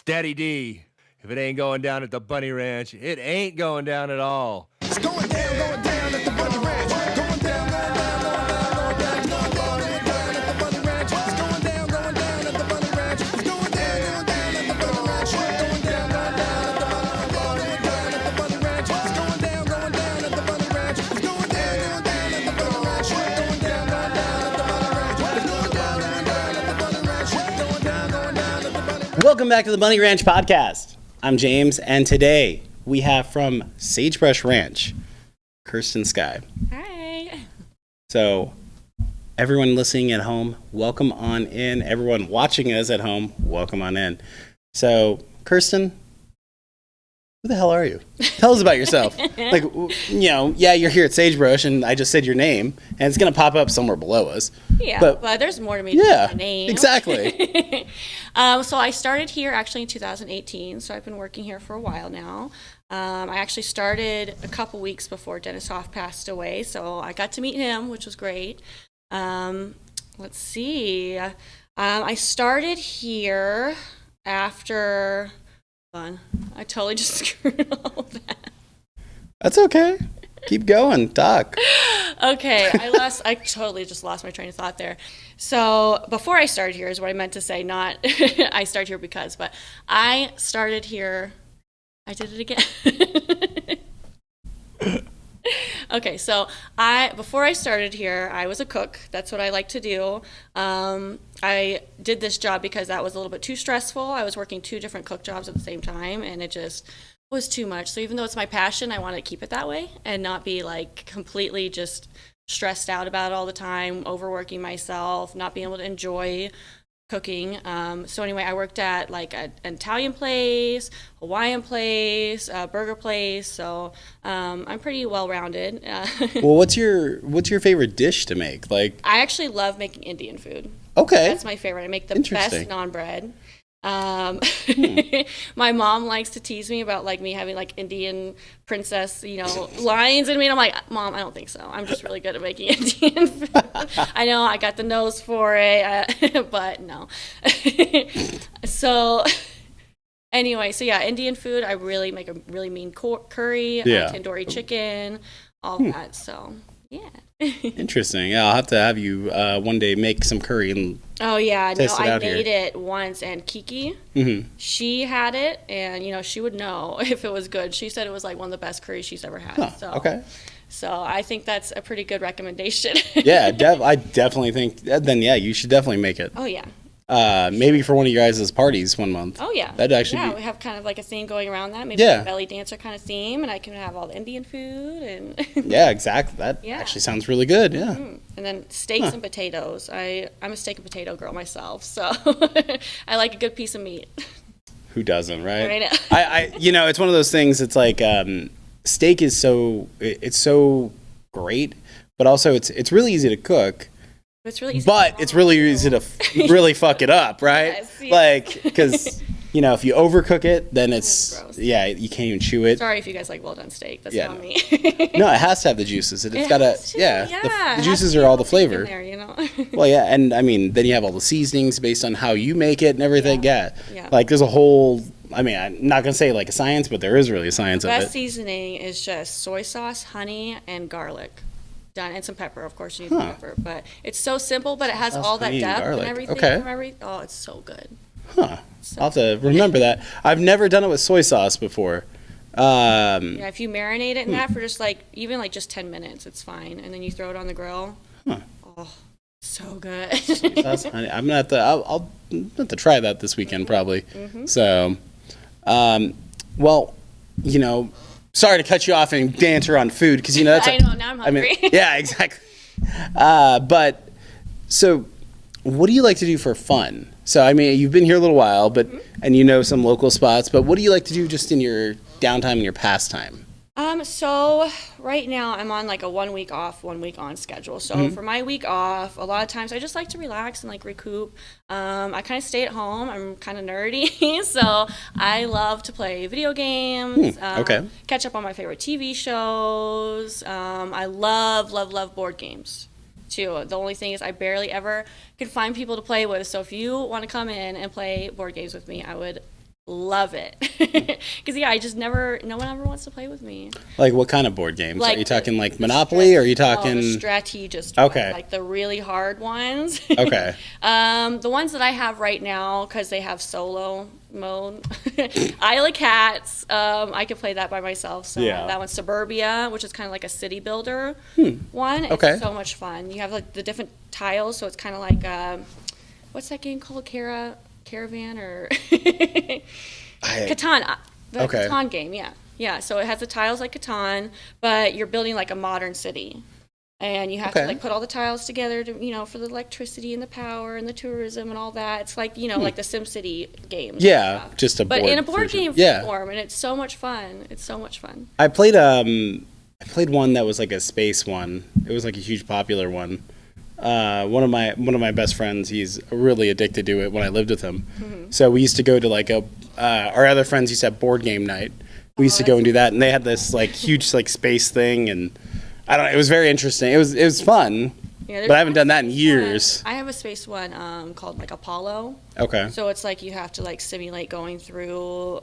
Steady D. If it ain't going down at the Bunny Ranch, it ain't going down at all. It's going down at the Bunny Ranch. Going down, going down, going down at the Bunny Ranch. It's going down at the Bunny Ranch. It's going down at the Bunny Ranch. Going down at the Bunny Ranch. It's going down at the Bunny Ranch. It's going down at the Bunny Ranch. Going down at the Bunny Ranch. It's going down at the Bunny Ranch. Going down at the Bunny Ranch. Welcome back to the Bunny Ranch podcast. I'm James, and today we have from Sagebrush Ranch, Kirsten Skye. Hi. So, everyone listening at home, welcome on in. Everyone watching us at home, welcome on in. So, Kirsten, who the hell are you? Tell us about yourself. You're here at Sagebrush, and I just said your name, and it's going to pop up somewhere below us. Yeah, but there's more to me than my name. Exactly. So I started here actually in 2018, so I've been working here for a while now. I actually started a couple weeks before Dennis Hoff passed away, so I got to meet him, which was great. Let's see. I started here after... I totally just screwed all that. That's okay. Keep going. Talk. Okay, I totally just lost my train of thought there. So before I started here is what I meant to say, not I started here because, but I started here, I did it again. Okay, so before I started here, I was a cook. That's what I like to do. I did this job because that was a little bit too stressful. I was working 2 different cook jobs at the same time, and it just was too much. So even though it's my passion, I want to keep it that way and not be like completely just stressed out about it all the time, overworking myself, not being able to enjoy cooking. So anyway, I worked at like an Italian place, Hawaiian place, a burger place. So I'm pretty well-rounded. Well, what's your favorite dish to make? Like, I actually love making Indian food. Okay. That's my favorite. I make the best naan bread. My mom likes to tease me about like me having like Indian princess, lines in me. And I'm like, Mom, I don't think so. I'm just really good at making Indian food. I know I got the nose for it, but no. So anyway, Indian food. I really make a really mean curry, tandoori chicken, all that. So yeah. Interesting. Yeah, I'll have to have you one day make some curry and I made it once, and Kiki, she had it, and she would know if it was good. She said it was like one of the best curries she's ever had. So I think that's a pretty good recommendation. Yeah, I definitely think. Then you should definitely make it. Oh yeah. Maybe for one of your guys' parties one month. Oh yeah. That'd actually be... we have kind of like a theme going around that. Maybe a belly dancer kind of theme, and I can have all the Indian food and. Yeah, exactly. That actually sounds really good. Yeah. Mm-hmm. And then steaks and potatoes. I'm a steak and potato girl myself, so I like a good piece of meat. Who doesn't, right? Right. I it's one of those things. It's like steak is so great, but also it's really easy to cook. It's really easy it's really easy to really fuck it up, right? Yes, yeah. Like, because, if you overcook it, then it's gross. Yeah, you can't even chew it. Sorry if you guys like well done steak. That's not me. No, it has to have the juices. It's got to, the juices are all the flavor. There, Well, yeah, and I mean, then you have all the seasonings based on how you make it and everything. Yeah. Yeah. Like, there's a whole, I'm not going to say like a science, but there is really a science of it. The best seasoning is just soy sauce, honey, and garlic. Done, and some pepper, of course you need pepper, but it's so simple, but it has all that depth and everything. Okay. Oh, it's so good. Huh. I'll have to remember that. I've never done it with soy sauce before. If you marinate it in that for just just 10 minutes, it's fine, and then you throw it on the grill. Huh. Oh, so good. Sauce, honey. I'm gonna have to. I'll have to try that this weekend probably. Mm-hmm. So, sorry to cut you off and banter on food because that's. I know, now I'm hungry. Yeah, exactly. But so, what do you like to do for fun? So you've been here a little while, but and some local spots. But what do you like to do just in your downtime and your pastime? So right now I'm on like a 1 week off, 1 week on schedule. So for my week off, a lot of times I just like to relax and like recoup. I kind of stay at home. I'm kind of nerdy, so I love to play video games. Catch up on my favorite TV shows. I love board games too. The only thing is I barely ever can find people to play with. So if you want to come in and play board games with me, I would love it. Because I just no one ever wants to play with me. Like what kind of board games? Like are you talking like Monopoly, or are you talking the strategist Okay. ones, like the really hard ones. Okay. The ones that I have right now, because they have solo mode, Isle of Cats, I could play that by myself. So Yeah. that one's Suburbia, which is kind of like a city builder one. Okay. It's so much fun. You have like the different tiles, so it's kind of like what's that game called? Caravan or Catan. The Okay. Catan game, yeah. Yeah, so it has the tiles like Catan, but you're building like a modern city. And you have to Okay. like put all the tiles together to, for the electricity and the power and the tourism and all that. It's like, like the SimCity games. Yeah, just a but board in a board version. game Yeah. form, and it's so much fun. It's so much fun. I played one that was like a space one. It was like a huge popular one. One of my best friends, he's really addicted to it when I lived with him. Mm-hmm. So we used to go to like our other friends used to have board game night. We used to go and do that, and they had this like huge like space thing, and I don't know, it was very interesting. It was fun, Yeah, but I haven't done that in years. I have a space one called like Apollo. Okay. So it's like you have to like simulate going through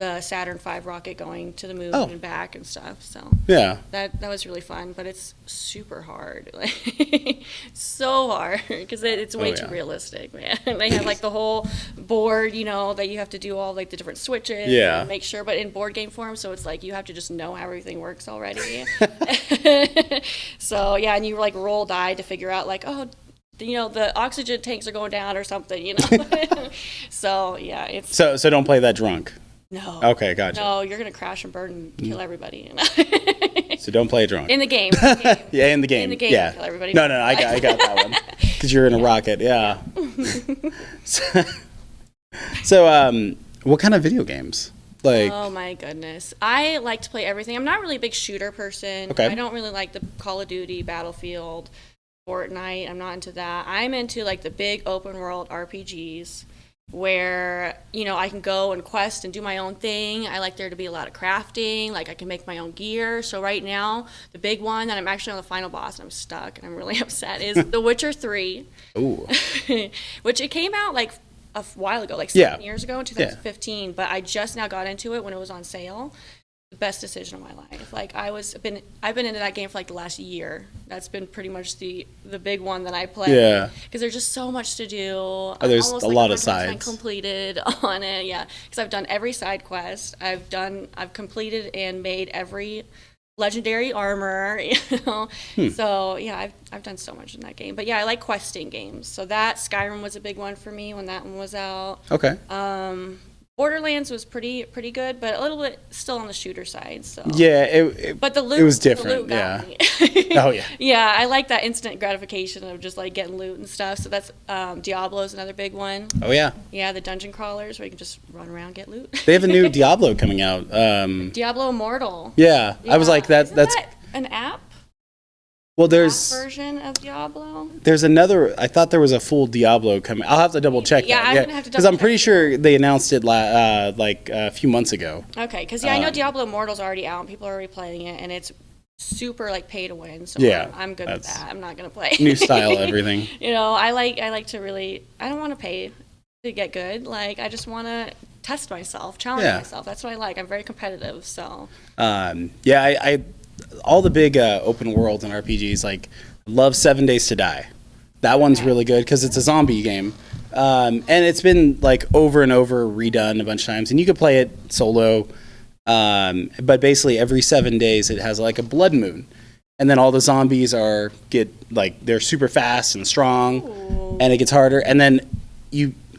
the Saturn V rocket going to the moon Oh. and back and stuff. So Yeah. that was really fun, but it's super hard, like so hard because it's way Oh, too yeah. realistic, man. They have like the whole board, that you have to do all like the different switches, Yeah. and make sure, but in board game form, so it's like you have to just know how everything works already. So yeah, and you like roll die to figure out like, oh, the oxygen tanks are going down or something, So yeah, it's So don't play that drunk. no. Okay, gotcha. No, you're gonna crash and burn and kill everybody. So don't play drunk. In the game. Yeah, in the game. In the game, Yeah. kill everybody. No, I got that one. Because you're in a rocket. Yeah. So, what kind of video games? Like, Oh my goodness. I like to play everything. I'm not really a big shooter person. Okay. I don't really like the Call of Duty, Battlefield, Fortnite. I'm not into that. I'm into like the big open world RPGs where, I can go and quest and do my own thing. I like there to be a lot of crafting, like I can make my own gear. So right now, the big one that I'm actually on the final boss and I'm stuck and I'm really upset is The Witcher 3, ooh. which it came out like a while ago, like Yeah. 7 years ago in 2015, but I just now got into it when it was on sale. The best decision of my life. Like I've been into that game for like the last year. That's been pretty much the big one that I play. Yeah. Because there's just so much to do. Oh, there's a lot of sides. Completed on it, yeah. Because I've done every side quest. I've completed and made every legendary armor. So yeah, I've done so much in that game. But yeah, I like questing games. So that Skyrim was a big one for me when that one was out. Okay. Borderlands was pretty good, but a little bit still on the shooter side. So Yeah, but the loot, it was the different, loot got me. Oh, yeah. Yeah, I like that instant gratification of just like getting loot and stuff. So that's Diablo is another big one. Oh, yeah. Yeah, the dungeon crawlers where you can just run around and get loot. They have a new Diablo coming out. Diablo Immortal. Yeah, I was Yeah. like, that's Isn't that an app? well, App there's version of Diablo. another, I thought there was a full Diablo coming. I'll have to double check Yeah, that. I'm gonna have to Because I'm double pretty check. sure they announced it like a few months ago. Okay, because I know Diablo Immortal's already out and people are already playing it, and it's super like pay to win. So Yeah, I'm good with that's that. I'm not gonna play. New style, everything. I like to really. I don't want to pay to get good. Like I just want to test myself, challenge Yeah. myself. That's what I like. I'm very competitive. So Yeah, I all the big open worlds and RPGs, like, love 7 Days to Die. That one's really good because it's a zombie game. And it's been, like, over and over redone a bunch of times. And you could play it solo. But basically, every 7 days, it has, like, a blood moon. And then all the zombies they're super fast and strong. Ooh. And it gets harder. And then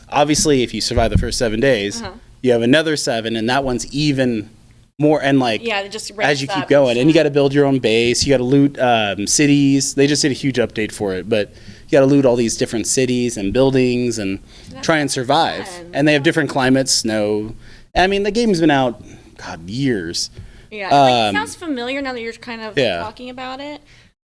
obviously, if you survive the first 7 days, you have another 7, and that one's even more. And yeah, it just as ramps you keep up. going, and you got to build your own base. You got to loot cities. They just did a huge update for it, but you got to loot all these different cities and buildings and try and survive. fun. And they have different climates, snow. I mean, the game's been out, God, years. Yeah, it sounds familiar now that you're kind of Yeah. talking about it.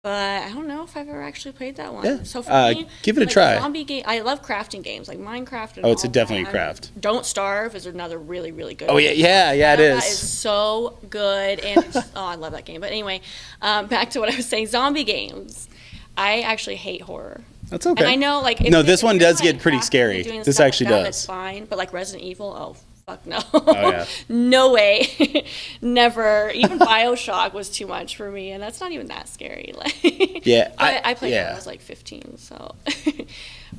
But I don't know if I've ever actually played that one. Yeah. So for me, give it a like, try. Zombie game. I love crafting games like Minecraft. And Oh, it's all definitely that. craft. Don't Starve is another really good. Oh, yeah, one. yeah, it That is is. so good, and I love that game. But anyway, back to what I was saying. Zombie games. I actually hate horror. That's okay. And I know, like, No, this if one you're, does get pretty crafting scary. and doing This stuff actually like that, does. It's fine, but like Resident Evil, oh fuck no. Oh, yeah. No way. Never. Even BioShock was too much for me, and that's not even that scary. Like, Yeah, but I played it when yeah. I was like 15, so.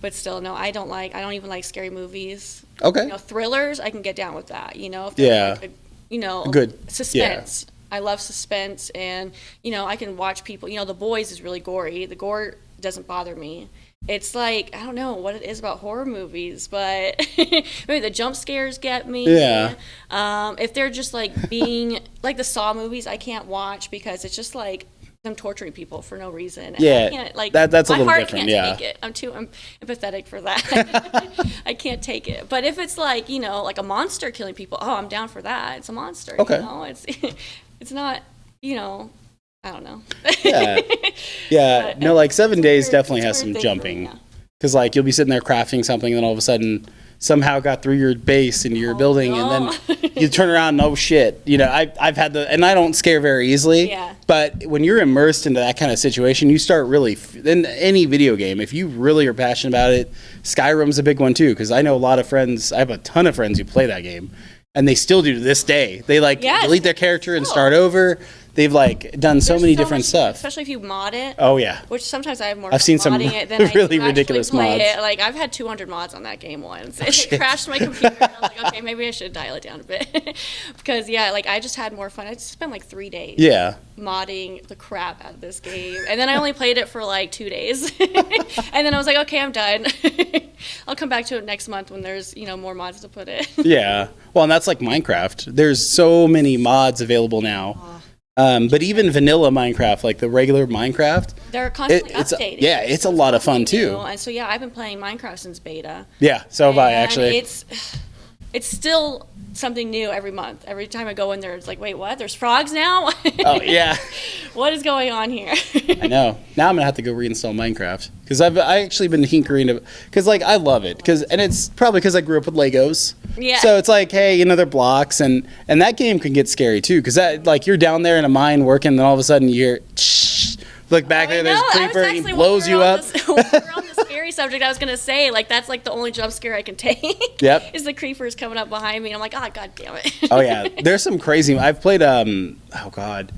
But still, no, I don't even like scary movies. Okay. You know, thrillers, I can get down with that. You know, if there's Yeah. like a, Good. suspense. I love suspense, and I can watch people. The Boys is really gory. The gore doesn't bother me. It's like, I don't know what it is about horror movies, but maybe the jump scares get me. Yeah. If they're just like being like the Saw movies, I can't watch because it's just like them torturing people for no reason. And Yeah, I can't, like, that's a my little heart different, can't yeah. take it. I'm empathetic for that. I can't take it. But if it's like like a monster killing people, oh, I'm down for that. It's a monster. Okay. It's not. I don't know. Yeah. Yeah. But No, like 7 Days weird- definitely it's a has some weird thing for me, jumping. yeah. Because, like, you'll be sitting there crafting something, and then all of a sudden, somehow got through your base into your building, and no. then you turn around and, oh, shit. I've had and I don't scare very easily. Yeah. But when you're immersed into that kind of situation, you start really, in any video game, if you really are passionate about it, Skyrim's a big one, too. Because I know a lot of friends, I have a ton of friends who play that game, and they still do to this day. They, like, Yes. delete their character and Oh. start over. They've, like, done so There's many so different much- stuff. Especially if you mod it. Oh, yeah. Which sometimes I have more I've fun seen some modding it than I really do actually ridiculous play mods. it. Like, I've had 200 mods on that game once. It shit. crashed my computer. And I was like, okay, maybe I should dial it down a bit. Because, yeah, like, I just had more fun. I just spent like 3 days Yeah. modding the crap out of this game. And then I only played it for like 2 days. And then I was like, okay, I'm done. I'll come back to it next month when there's, more mods to put in. Yeah. Well, and that's like Minecraft. There's so many mods available now. But even vanilla Minecraft, like the regular Minecraft, They're constantly it's updating. it's a lot of fun Something too. new. And so, yeah, I've been playing Minecraft since beta. Yeah, so have I And actually. It's still something new every month. Every time I go in there, it's like, wait, what? There's frogs now? Oh yeah, What is going on here? I know. Now I'm gonna have to go reinstall Minecraft because I actually been tinkering because like I love it and it's probably because I grew up with Legos. Yeah. So it's like, hey, they're blocks and that game can get scary too because that like you're down there in a mine working, and then all of a sudden you hear. Look back there, there's a creeper, and he blows you up. When we're on the scary subject, I was going to say, like, that's like the only jump scare I can take. Yep. Is the creepers coming up behind me. And I'm like, oh, God damn it. Oh yeah, there's some crazy. I've played oh god,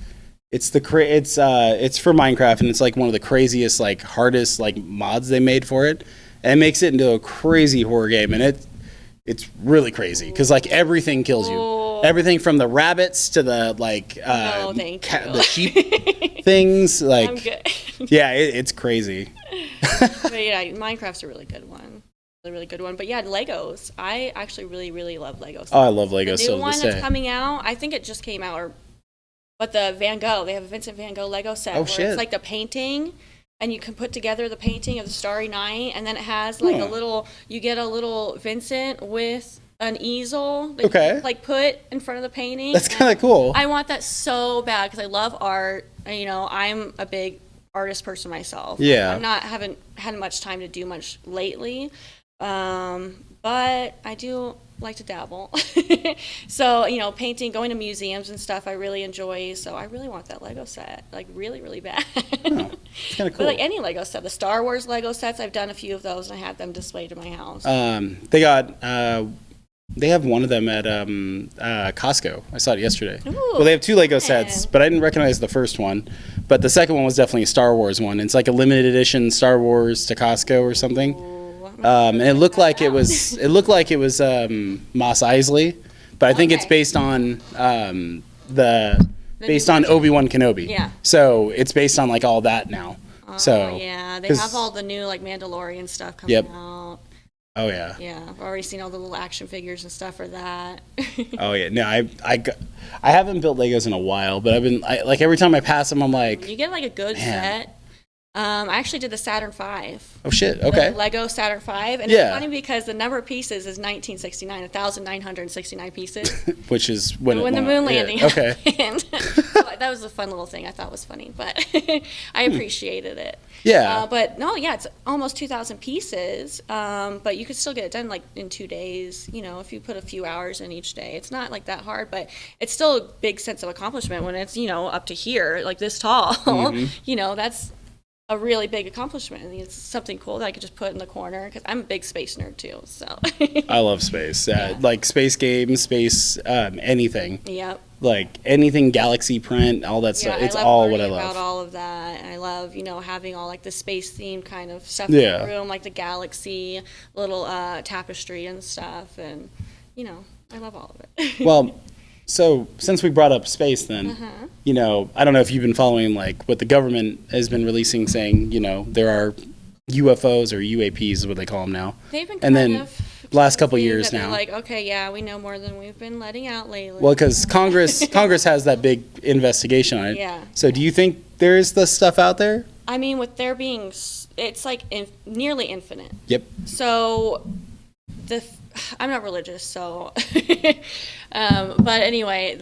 it's for Minecraft, and it's like one of the craziest, like hardest, like mods they made for it, and it makes it into a crazy horror game, and it's really crazy because like everything kills you, Ooh. everything from the rabbits to the like No, thank you. the sheep things, like I'm good. yeah, it's crazy. But yeah, Minecraft's a really good one. Really good one. But yeah, Legos. I actually really, really love Legos. Oh, I love Legos The new still to one this that's day. coming out, I think it just came out, but the Van Gogh, they have a Vincent Van Gogh Lego set Oh, where shit. it's like the painting, and you can put together the painting of the Starry Night, and then it has like you get a little Vincent with an easel that Okay. you can, like put in front of the painting. That's kind of cool. I want that so bad because I love art. I'm a big artist person myself. Yeah. Haven't had much time to do much lately. But I do like to dabble. So, painting, going to museums and stuff, I really enjoy. So I really want that Lego set, like really, really bad. It's kind of But cool. like any Lego set, the Star Wars Lego sets, I've done a few of those and I had them displayed in my house. They have one of them at Costco. I saw it yesterday. Ooh, Well, they have 2 Lego sets, fun. but I didn't recognize the first one. But the second one was definitely a Star Wars one. It's like a limited edition Star Wars to Costco or something. Ooh, I'm And it looked like it was Mos Eisley, but I think it's Okay. based on based new on version. Obi-Wan Kenobi. Yeah. So it's based on like all that now. So yeah, they 'cause- have all the new like Mandalorian stuff coming Yep. out. Oh yeah. Yeah, I've already seen all the little action figures and stuff for that. Oh yeah. No, I haven't built Legos in a while, but like every time I pass them, I'm like, You get like a good Man. set. I actually did the Saturn V. oh shit. The Okay. Lego Saturn V. And Yeah. it's funny because the number of pieces is 1969, 1,969 pieces. Which is when when the moon landing Yeah. Okay. happened. So that was a fun little thing I thought was funny, but I appreciated it. Yeah. But no, yeah, it's almost 2,000 pieces, but you could still get it done like in 2 days, if you put a few hours in each day. It's not like that hard, but it's still a big sense of accomplishment when it's, up to here, like this tall. Mm-hmm. That's a really big accomplishment. I think it's something cool that I could just put in the corner because I'm a big space nerd too. So I love space. Yeah. Like space games, space anything. Yep. Like anything galaxy print, all that stuff. Yeah, It's I love all what I learning love. about all of that. I love, having all like the space themed kind of stuff Yeah. in the room, like the galaxy, little tapestry and stuff, and I love all of it. Well, so since we brought up space, then Uh-huh. I don't know if you've been following like what the government has been releasing, saying there are UFOs or UAPs is what they call them now. They've been And kind then of last couple saying years that they're now. like, okay, yeah, we know more than we've been letting out lately. Well, because Congress has that big investigation on it. Yeah. So do you think there is this stuff out there? I mean, with there being, it's like nearly infinite. Yep. So I'm not religious, so but anyway,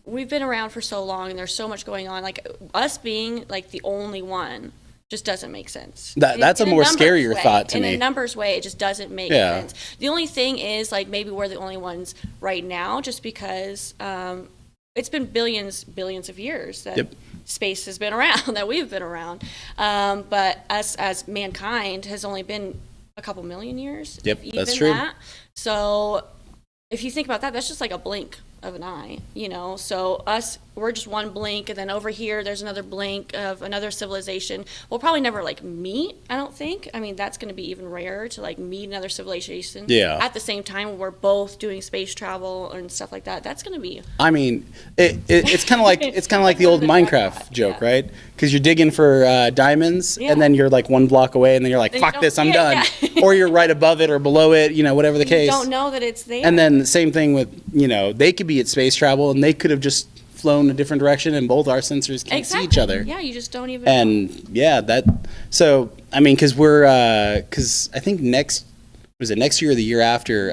we've been around for so long and there's so much going on. Like us being like the only one just doesn't make sense. That's a more scarier thought to me. In a numbers way, it just doesn't make Yeah. sense. The only thing is like maybe we're the only ones right now just because it's been billions of years that Yep. space has been around, that we've been around. But us as mankind has only been a couple million years. Yep, if that's even true. that. So if you think about that, that's just like a blink of an eye, So we're just one blink, and then over here there's another blink of another civilization. We'll probably never like meet, I don't think. I mean, that's going to be even rarer to like meet another civilization. Yeah. At the same time, when we're both doing space travel and stuff like that. That's going to be. I mean, it's kind of like the old Minecraft joke, yeah. right? Because you're digging for diamonds, Yeah. and then you're like one block away, and then you're like, Then you "Fuck don't- this, I'm yeah, done," yeah. or you're right above it or below it, whatever the You case. don't know that it's there. And then the same thing with they could be at space travel, and they could have just flown a different direction, and both our sensors can't see each other. Yeah, you just don't even know. And yeah, so I mean, because I think next year or the year after,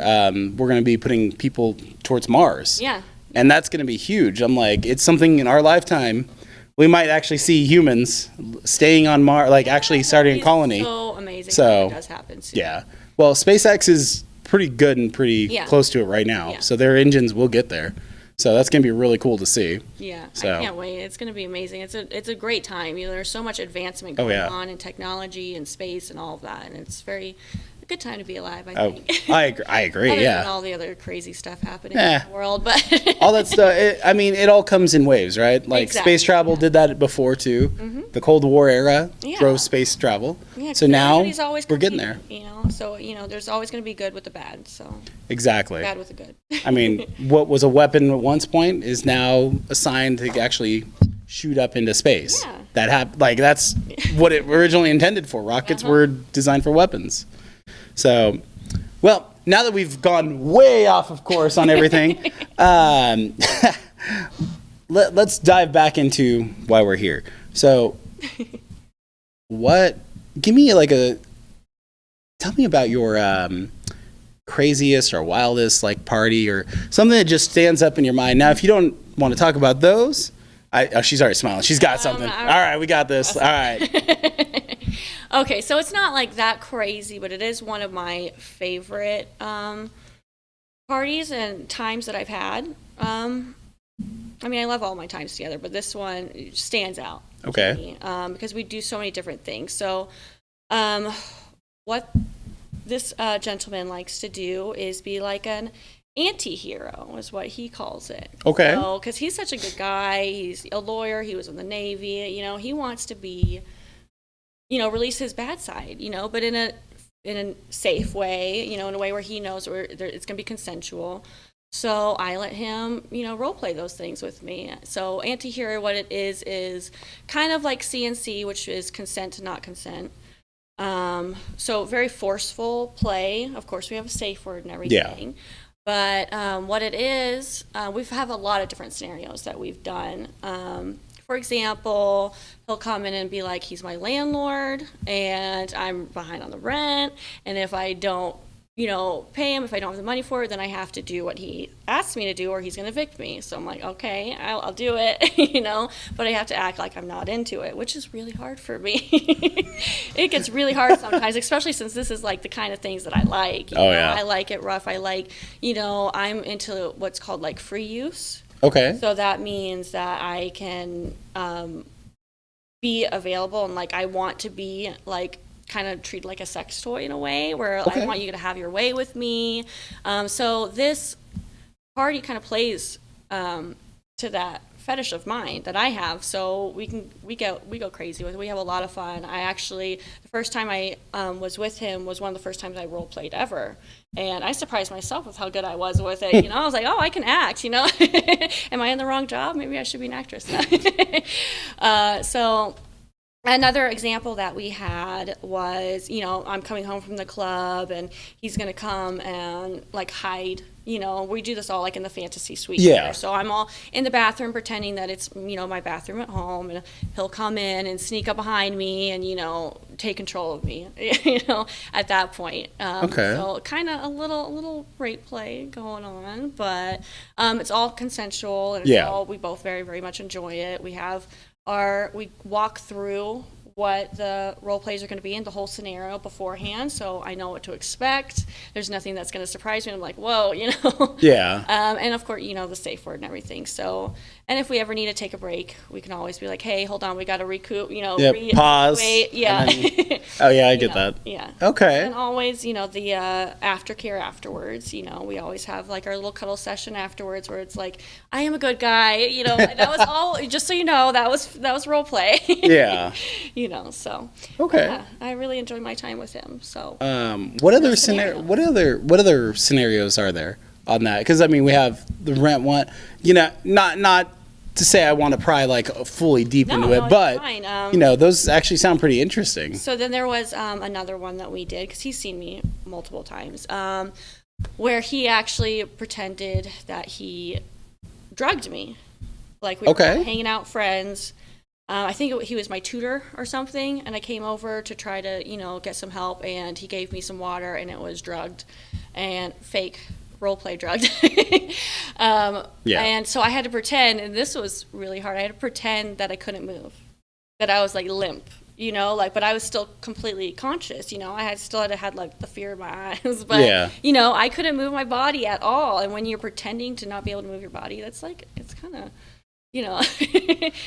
we're going to be putting people towards Mars. Yeah. And that's going to be huge. I'm like, it's something in our lifetime. We might actually see humans staying on Mars, like actually starting a It's colony. so amazing. So, It does happen soon. Yeah. Well, SpaceX is pretty good and pretty Yeah. close to it right now. Yeah. So their engines will get there. So that's going to be really cool to see. Yeah, So- I can't wait. It's going to be amazing. It's a great time. There's so much advancement Oh, going yeah. on in technology and space and all of that, and it's a good time to be alive, I Oh, think. I agree. Other than Yeah. all the other crazy stuff happening Eh. in the world, but All that stuff. It all comes in waves, right? Like Exactly, space travel did that before too. The Cold War era Yeah. drove space travel. yeah, So 'cause now everybody's always we're getting there. competing, So there's always going to be good with the bad. So Exactly. bad with the good. I mean, what was a weapon at one point is now assigned to actually shoot up into space. Yeah. That's what it originally intended for. Rockets were designed for weapons. So, well, now that we've gone way off of course on everything, let's dive back into why we're here. So, tell me about your craziest or wildest party or something that just stands up in your mind. Now, if you don't want to talk about those, she's already smiling. She's got something. All right, we got this. All right. Okay, so it's not like that crazy, but it is one of my favorite parties and times that I've had. I mean, I love all my times together, but this one stands out. to Okay. me, because we do so many different things. So, what this gentleman likes to do is be like an anti-hero, is what he calls it. Okay. So, because he's such a good guy, he's a lawyer, he was in the Navy, he wants to be, release his bad side, but in a safe way, in a way where he knows it's going to be consensual. So I let him, role play those things with me. So anti-hero, what it is kind of like CNC, which is consent to not consent. So very forceful play. Of course, we have a safe word and everything. But what it is, we have a lot of different scenarios that we've done. For example, he'll come in and be like, he's my landlord, and I'm behind on the rent, and if I don't, pay him, if I don't have the money for it, then I have to do what he asks me to do, or he's going to evict me. So I'm like, okay, I'll do it, but I have to act like I'm not into it, which is really hard for me. It gets really hard sometimes, especially since this is like the kind of things that I like. Yeah. I like it rough. I like, I'm into what's called like free use. Okay. So that means that I can be available, and like I want to be like kind of treated like a sex toy in a way, where Okay. I want you to have your way with me. So this party kind of plays to that fetish of mine that I have. So we go crazy with it. We have a lot of fun. I actually, the first time I was with him was one of the first times I role played ever, and I surprised myself with how good I was with it. You know, I was like, oh, I can act. You know, am I in the wrong job? Maybe I should be an actress. So another example that we had was, you know, I'm coming home from the club and he's going to come and like hide. You know, we do this all like in the fantasy suite. Yeah. Here. So I'm all in the bathroom pretending that it's, you know, my bathroom at home, and he'll come in and sneak up behind me and, you know, take control of me, you know, at that point. Okay. So kind of a little rape play going on, but it's all consensual, and it's Yeah. all, we both very, very much enjoy it. We walk through what the role plays are going to be in the whole scenario beforehand, so I know what to expect. There's nothing that's going to surprise me. I'm like, whoa, you know. Yeah. And of course, you know, the safe word and everything. So, and if we ever need to take a break, we can always be like, hey, hold on, we got to recoup, you know. Yeah, pause, Wait, yeah. and Oh yeah, I You get know, that. Yeah. Okay. And always, you know, the aftercare afterwards, you know, we always have like our little cuddle session afterwards where it's like, I am a good guy, you know, that was all, just so you know, that was role play. Yeah. You know, so. Okay. Yeah, I really enjoy my time with him, so. What other scenario. what other scenarios are there on that? Because I mean, we have the rent one. You know, not to say I want to pry like fully deep No, into no, it, it's but fine. you know, those actually sound pretty interesting. So then there was another one that we did, because he's seen me multiple times, where he actually pretended that he drugged me. Like we Okay. were hanging out friends. I think he was my tutor or something, and I came over to try to, you know, get some help, and he gave me some water, and it was drugged and fake role play drugged. Yeah. And so I had to pretend, and this was really hard. I had to pretend that I couldn't move, that I was like limp, you know, like, but I was still completely conscious, you know. I still had like the fear in my eyes, but Yeah. you know, I couldn't move my body at all. And when you're pretending to not be able to move your body, that's like, it's kind of, you know,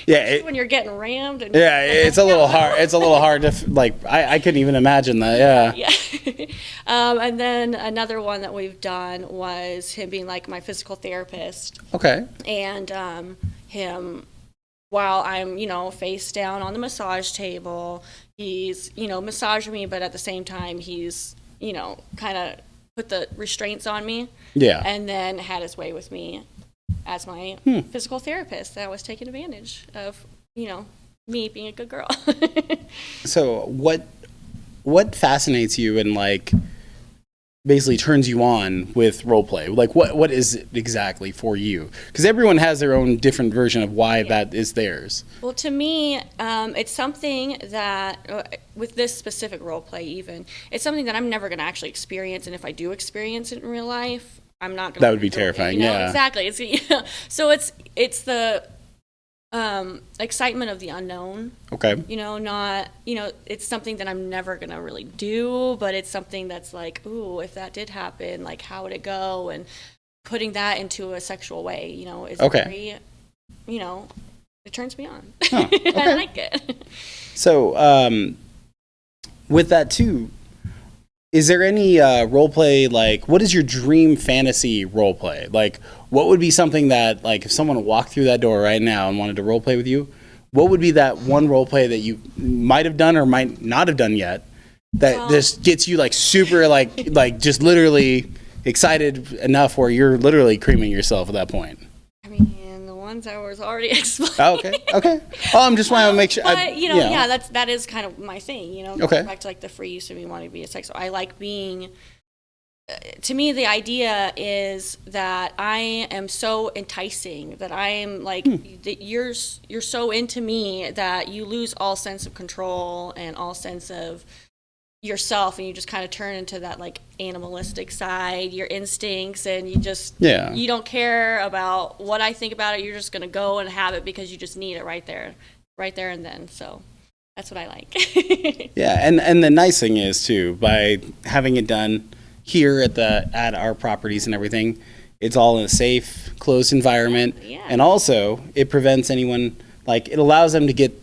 Yeah, when you're getting rammed. And Yeah, it's a little hard. It's a little hard to like. I couldn't even imagine that. Yeah. Yeah. And then another one that we've done was him being like my physical therapist, Okay. and him, while I'm, you know, face down on the massage table, he's, you know, massaging me, but at the same time he's, you know, kind of put the restraints on me, Yeah. and then had his way with me as my physical therapist. That was taking advantage of, you know, me being a good girl. So what fascinates you and like basically turns you on with role play? Like what is it exactly for you? Because everyone has their own different version of why that is theirs. Well, to me, it's something that, with this specific role play even, it's something that I'm never going to actually experience, and if I do experience it in real life, I'm not going to. That would be terrifying, You know? yeah. Exactly. It's, you know, so it's the excitement of the unknown. Okay. You know, not, you know, it's something that I'm never going to really do, but it's something that's like, ooh, if that did happen, like, how would it go? And putting that into a sexual way, you know, is Okay. very, you know, it turns me on. Huh, I okay. like it. So with that too, is there any role play, like what is your dream fantasy role play? Like what would be something that, like, if someone walked through that door right now and wanted to role play with you, what would be that one role play that you might have done or might not have done yet that just gets you like super like just literally excited enough where you're literally creaming yourself at that point? I mean, the ones I was already explaining. Oh, okay. Oh, I'm just wanting to make sure. But, you know, yeah, that is kind of my thing, you know. Okay. Back to like the free use of me wanting to be a sex. I like being. To me, the idea is that I am so enticing, that I am like that you're so into me that you lose all sense of control and all sense of yourself, and you just kind of turn into that like animalistic side, your instincts, and you just you don't care about what I think about it. You're just gonna go and have it because you just need it right there and then. So that's what I like. Yeah, and the nice thing is too, by having it done here at our properties and everything, it's all in a safe, closed environment, Yeah. and also it prevents anyone, like, it allows them to get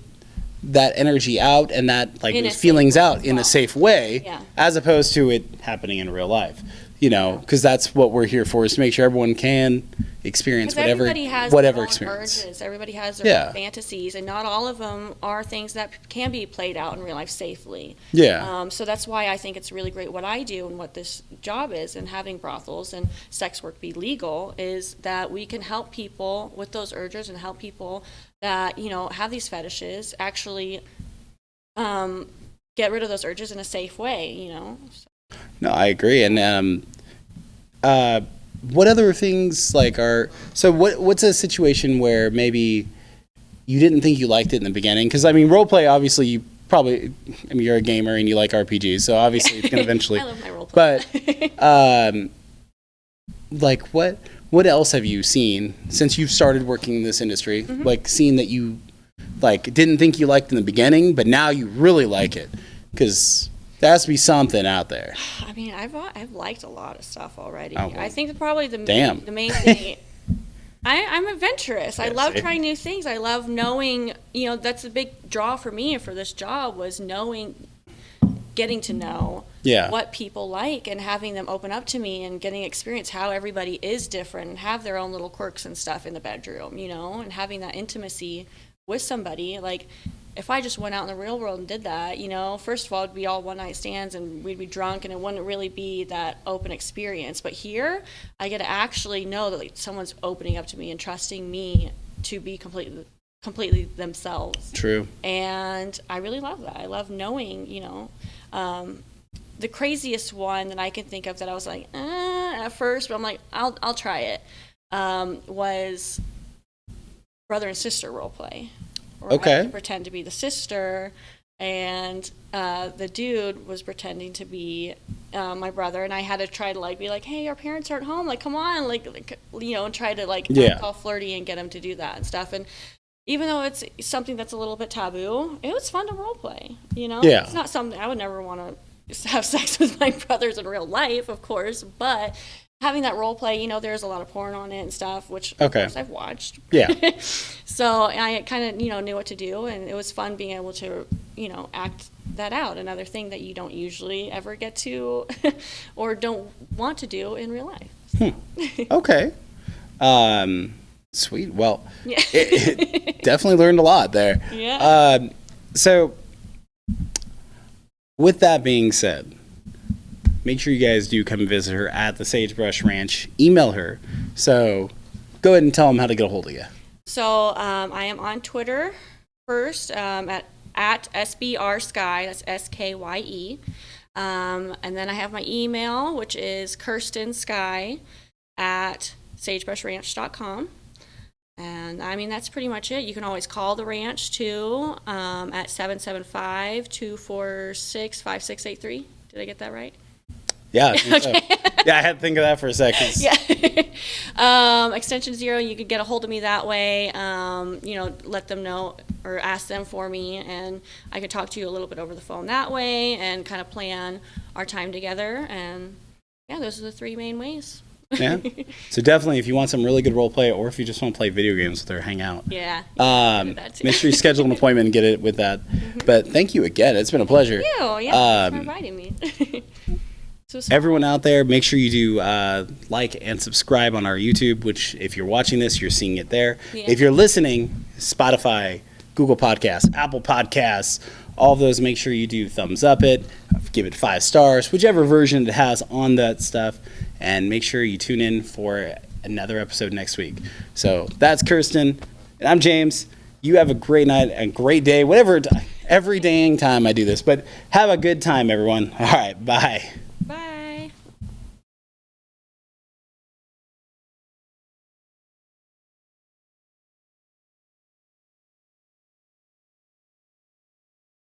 that energy out and that like In a those safe feelings way out as in a well. safe way, Yeah. as opposed to it happening in real life. You know, because that's what we're here for, is to make sure everyone can experience Because everybody has whatever their own experience. urges. Everybody has their Yeah. own fantasies, and not all of them are things that can be played out in real life safely. Yeah. So that's why I think it's really great what I do and what this job is, and having brothels and sex work be legal, is that we can help people with those urges and help people that, you know, have these fetishes actually get rid of those urges in a safe way, you know. No, I agree. And what other things like are what's a situation where maybe you didn't think you liked it in the beginning? Because I mean, role play, obviously you probably, I mean, you're a gamer and you like RPGs, so obviously it's gonna eventually. I love my role play. But like what else have you seen since you've started working in this industry? Mm-hmm. Like seen that you like didn't think you liked in the beginning, but now you really like it, because there has to be something out there. I mean, I've liked a lot of stuff already. Oh, well, I think that probably the damn. main thing. I'm adventurous. I Yeah, love see? trying new things. I love knowing. You know, that's a big draw for me for this job, was knowing, getting to know Yeah. what people like and having them open up to me and getting experience how everybody is different and have their own little quirks and stuff in the bedroom. You know, and having that intimacy with somebody. Like, if I just went out in the real world and did that, you know, first of all, it'd be all one night stands and we'd be drunk and it wouldn't really be that open experience. But here, I get to actually know that like someone's opening up to me and trusting me to be completely themselves. True. And I really love that. I love knowing, you know, the craziest one that I can think of that I was like, at first, but I'm like, I'll try it, was brother and sister role play. Where Okay. I had to pretend to be the sister, and the dude was pretending to be my brother, and I had to try to like be like, hey, our parents aren't home, like come on, like you know, and try to like Yeah. act all flirty and get him to do that and stuff. And even though it's something that's a little bit taboo, it was fun to role play. You know, Yeah. it's not something I would never want to have sex with my brothers in real life, of course, but having that role play, you know, there's a lot of porn on it and stuff, which of Okay. course I've watched. Yeah. So I kind of, you know, knew what to do, and it was fun being able to, you know, act that out. Another thing that you don't usually ever get to or don't want to do in real life. Okay. Sweet. Well, Yeah. it definitely learned a lot there. Yeah. So, with that being said, make sure you guys do come and visit her at the Sagebrush Ranch. Email her. So, go ahead and tell them how to get a hold of you. So I am on Twitter first at SBR Skye, that's SKYE. And then I have my email, which is Kirsten Skye at sagebrushranch.com. And I mean, that's pretty much it. You can always call the ranch too at 775-246-5683. Did I get that right? Yeah. I think so. Yeah, I had to think of that for a second. Yeah. Extension 0, you could get a hold of me that way. You know, let them know or ask them for me, and I could talk to you a little bit over the phone that way and kind of plan our time together. And yeah, those are the 3 main ways. Yeah. So definitely, if you want some really good role play, or if you just want to play video games with her, hang out. Yeah. That too. Make sure you schedule an appointment and get it with that. But thank you again. It's been a pleasure. Thank you. Yeah, thanks for inviting me. So it's Everyone out there, make sure you do like and subscribe on our YouTube, which if you're watching this, you're seeing it there. Yeah. If you're listening, Spotify, Google Podcasts, Apple Podcasts, all of those, make sure you do thumbs up it, give it 5 stars, whichever version it has on that stuff, and make sure you tune in for another episode next week. So that's Kirsten, and I'm James. You have a great night, a great day, whatever, every dang time I do this, but have a good time, everyone. All right, bye.